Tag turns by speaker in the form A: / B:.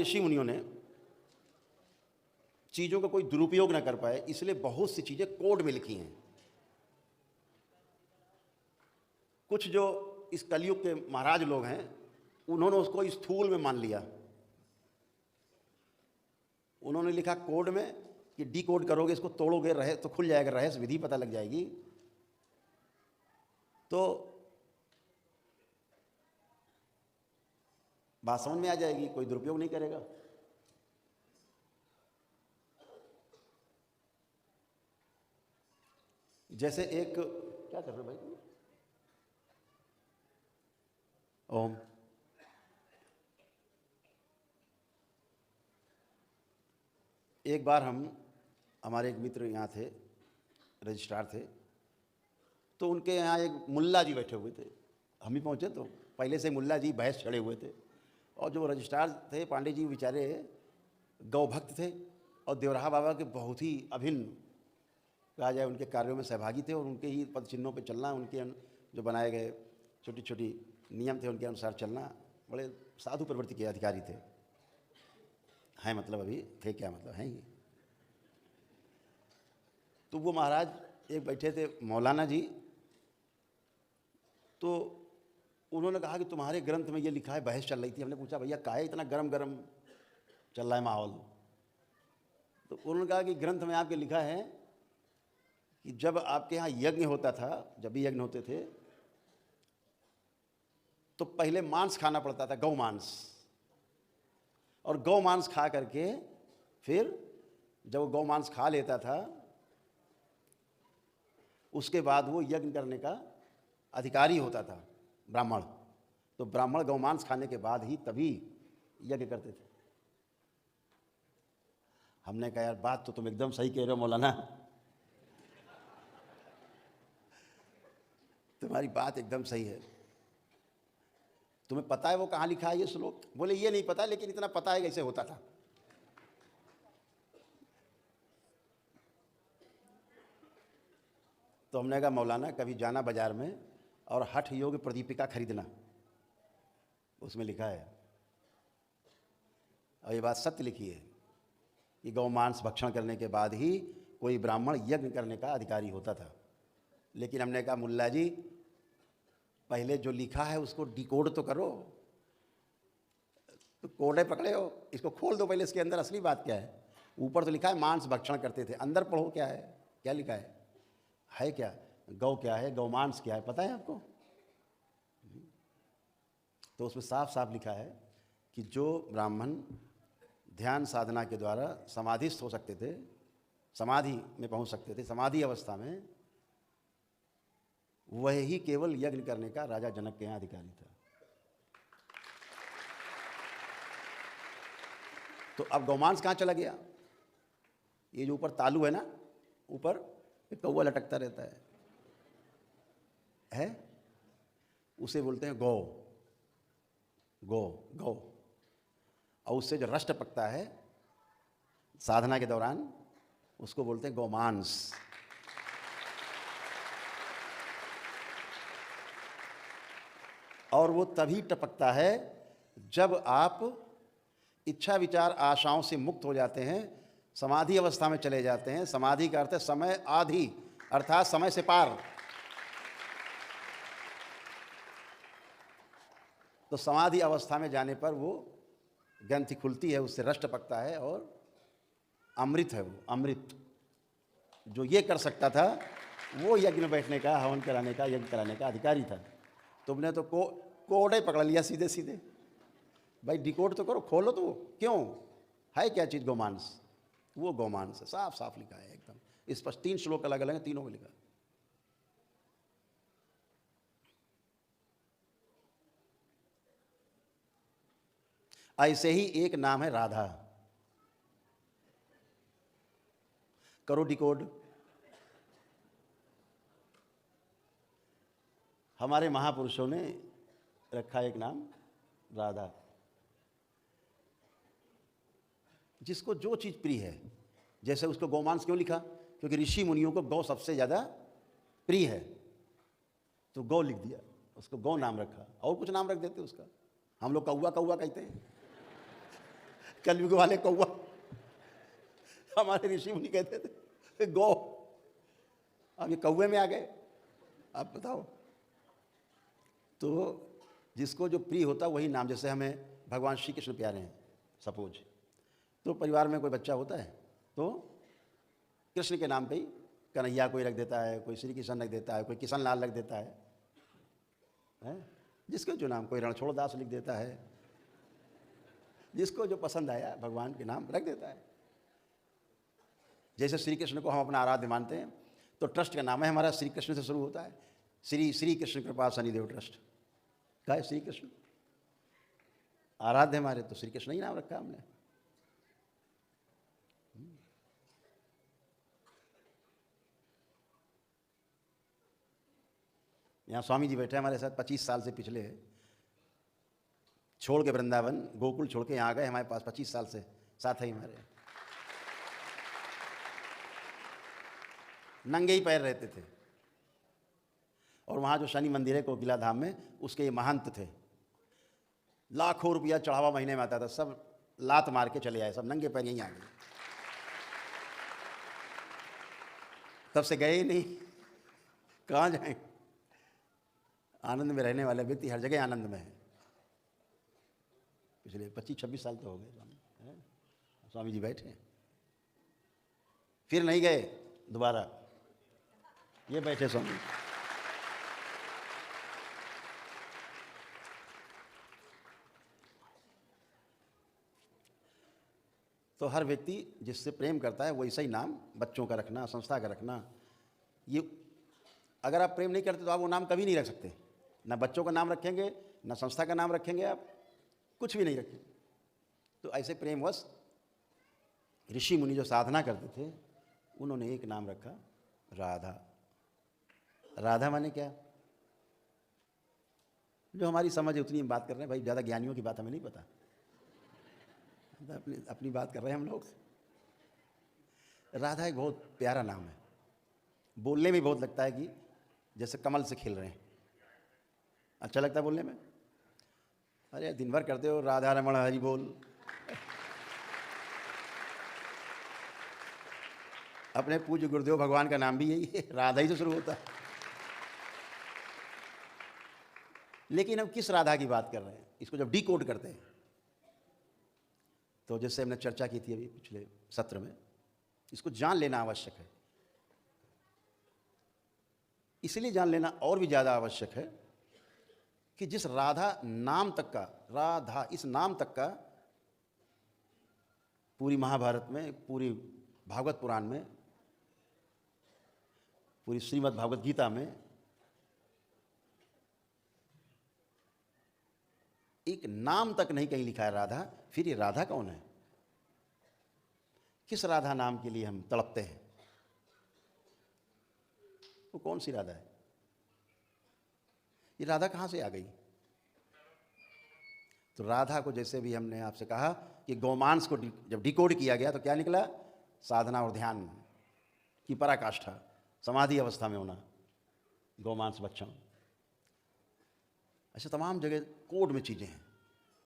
A: ऋषि मुनियों ने चीज़ों का कोई दुरुपयोग ना कर पाए, इसलिए बहुत सी चीज़ें कोड में लिखी हैं। कुछ जो इस कलयुग के महाराज लोग हैं, उन्होंने उसको स्थूल में मान लिया। उन्होंने लिखा कोड में कि डी कोड करोगे, इसको तोड़ोगे, रहे तो खुल जाएगा, रहस्य विधि पता लग जाएगी। तो बात समझ में आ जाएगी, कोई दुरुपयोग नहीं करेगा। जैसे एक, क्या कर रहे हो भाई तुम? ओम। एक बार हमारे एक मित्र यहाँ थे, रजिस्ट्रार थे, तो उनके यहाँ एक मुल्ला जी बैठे हुए थे। हम ही पहुँचे तो पहले से मुल्ला जी बहस चढ़े हुए थे, और जो रजिस्ट्रार थे पांडे जी बेचारे गौभक्त थे और देवराहा बाबा के बहुत ही अभिन्न कहा जाए उनके कार्यों में सहभागी थे, और उनके ही पद चिन्हों पर चलना, उनके जो बनाए गए छोटी छोटी नियम थे उनके अनुसार चलना, बड़े साधु प्रवृत्ति के अधिकारी थे। हैं मतलब अभी थे, क्या मतलब हैं ये। तो वो महाराज एक बैठे थे मौलाना जी, तो उन्होंने कहा कि तुम्हारे ग्रंथ में ये लिखा है, बहस चल रही थी। हमने पूछा भैया काहे इतना गरम गरम चल रहा है माहौल? तो उन्होंने कहा कि ग्रंथ में आपके लिखा है कि जब आपके यहाँ यज्ञ होता था, जब भी यज्ञ होते थे, तो पहले मांस खाना पड़ता था, गौ मांस, और गौ मांस खा करके फिर जब वो गौ मांस खा लेता था, उसके बाद वो यज्ञ करने का अधिकारी होता था, ब्राह्मण। तो ब्राह्मण गौ मांस खाने के बाद ही तभी यज्ञ करते थे। हमने कहा यार बात तो तुम एकदम सही कह रहे हो मौलाना, तुम्हारी बात एकदम सही है। तुम्हें पता है वो कहाँ लिखा है ये श्लोक? बोले ये नहीं पता, लेकिन इतना पता है कैसे होता था। तो हमने कहा मौलाना कभी जाना बाजार में और हठ योग प्रदीपिका खरीदना, उसमें लिखा है, और ये बात सत्य लिखी है कि गौ मांस भक्षण करने के बाद ही कोई ब्राह्मण यज्ञ करने का अधिकारी होता था। लेकिन हमने कहा मुल्ला जी पहले जो लिखा है उसको डिकोड तो करो, तो कोडे पकड़े हो, इसको खोल दो पहले, इसके अंदर असली बात क्या है। ऊपर तो लिखा है मांस भक्षण करते थे, अंदर पढ़ो क्या है, क्या लिखा है क्या, गौ क्या है, गौ मांस क्या है, पता है आपको? तो उसमें साफ साफ लिखा है कि जो ब्राह्मण ध्यान साधना के द्वारा समाधिस्थ हो सकते थे, समाधि में पहुंच सकते थे, समाधि अवस्था में, वह ही केवल यज्ञ करने का राजा जनक के यहाँ अधिकारी था। तो अब गौमांस कहाँ चला गया? ये जो ऊपर तालू है ना, ऊपर एक कौवा लटकता रहता है, उसे बोलते हैं गौ, गौ गौ। और उससे जो रष्ट पकता है साधना के दौरान, उसको बोलते हैं गौमांस। और वो तभी टपकता है जब आप इच्छा विचार आशाओं से मुक्त हो जाते हैं, समाधि अवस्था में चले जाते हैं। समाधि का अर्थ है समय आधि, अर्थात समय से पार। तो समाधि अवस्था में जाने पर वो ग्रंथि खुलती है, उससे रष्ट पकता है, और अमृत है वो, अमृत। जो ये कर सकता था वो यज्ञ में बैठने का, हवन कराने का, यज्ञ कराने का अधिकारी था। तुमने तो कोड ही पकड़ लिया सीधे सीधे। भाई डिकोड तो करो, खोलो तो, क्यों है क्या चीज़ गौमांस? वो गौमांस है, साफ साफ लिखा है एकदम स्पष्ट। 3 श्लोक अलग अलग हैं, तीनों में लिखा है। ऐसे ही एक नाम है राधा। करो डिकोड। हमारे महापुरुषों ने रखा एक नाम राधा। जिसको जो चीज़ प्रिय है, जैसे उसको गौमांस क्यों लिखा? क्योंकि ऋषि मुनियों को गौ सबसे ज़्यादा प्रिय है, तो गौ लिख दिया, उसको गौ नाम रखा। और कुछ नाम रख देते उसका, हम लोग कौवा कौवा कहते हैं, कलयुग वाले कौवा। हमारे ऋषि मुनि कहते थे गौ, अब ये कौवे में आ गए। आप बताओ। तो जिसको जो प्रिय होता वही नाम, जैसे हमें भगवान श्री कृष्ण प्यारे हैं सपोज, तो परिवार में कोई बच्चा होता है तो कृष्ण के नाम पे ही कन्हैया कोई रख देता है, कोई श्री कृष्ण रख देता है, कोई किशन लाल रख देता है? जिसको जो नाम, कोई रणछोड़ दास लिख देता है, जिसको जो पसंद आया भगवान के नाम रख देता है। जैसे श्री कृष्ण को हम अपना आराध्य मानते हैं तो ट्रस्ट का नाम है हमारा श्री कृष्ण से शुरू होता है, श्री कृष्ण कृपा शनिदेव ट्रस्ट का है श्री कृष्ण। आराध्य हमारे तो श्री कृष्ण ही नाम रखा हमने। यहाँ स्वामी जी बैठे हमारे साथ 25 साल से, पिछले छोड़ के वृंदावन गोकुल छोड़ के यहाँ आ गए हमारे पास, 25 साल से साथ ही हमारे। नंगे ही पैर रहते थे। और वहाँ जो शनि मंदिर है कोकिला धाम में, उसके ये महंत थे। लाखों रुपया चढ़ावा महीने में आता था, सब लात मार के चले आए, सब नंगे पैर यहीं आ गए। तब से गए ही नहीं, कहाँ जाएं। आनंद में रहने वाले व्यक्ति हर जगह आनंद में है। पिछले 25-26 साल तो हो गए स्वामी जी बैठे, फिर नहीं गए दोबारा, ये बैठे स्वामी। तो हर व्यक्ति जिससे प्रेम करता है वैसा ही नाम बच्चों का रखना, संस्था का रखना। ये अगर आप प्रेम नहीं करते तो आप वो नाम कभी नहीं रख सकते। ना बच्चों का नाम रखेंगे, ना संस्था का नाम रखेंगे, आप कुछ भी नहीं रखेंगे। तो ऐसे प्रेमवश ऋषि मुनि जो साधना करते थे उन्होंने एक नाम रखा, राधा। राधा माने क्या? जो हमारी समझ है उतनी हम बात कर रहे हैं भाई, ज़्यादा ज्ञानियों की बात हमें नहीं पता, अपनी बात कर रहे हैं हम लोग। राधा एक बहुत प्यारा नाम है, बोलने में बहुत लगता है कि जैसे कमल से खिल रहे हैं, अच्छा लगता है बोलने में। अरे दिन भर करते हो राधा रमण हरि बोल, अपने पूज्य गुरुदेव भगवान का नाम भी यही है, राधा ही से शुरू होता है। लेकिन हम किस राधा की बात कर रहे हैं, इसको जब डिकोड करते हैं तो जैसे हमने चर्चा की थी अभी पिछले सत्र में, इसको जान लेना आवश्यक है। इसलिए जान लेना और भी ज़्यादा आवश्यक है कि जिस राधा नाम तक का, राधा इस नाम तक का पूरी महाभारत में, पूरी भागवत पुराण में, पूरी श्रीमद् भागवत गीता में एक नाम तक नहीं कहीं लिखा है राधा। फिर ये राधा कौन है? किस राधा नाम के लिए हम तड़पते हैं? वो कौन सी राधा है? ये राधा कहाँ से आ गई? तो राधा को जैसे भी हमने आपसे कहा कि गोमांस को जब डिकोड किया गया तो क्या निकला? साधना और ध्यान की पराकाष्ठा, समाधि अवस्था में होना, गोमांस भक्षण। ऐसे तमाम जगह कोड में चीज़ें हैं।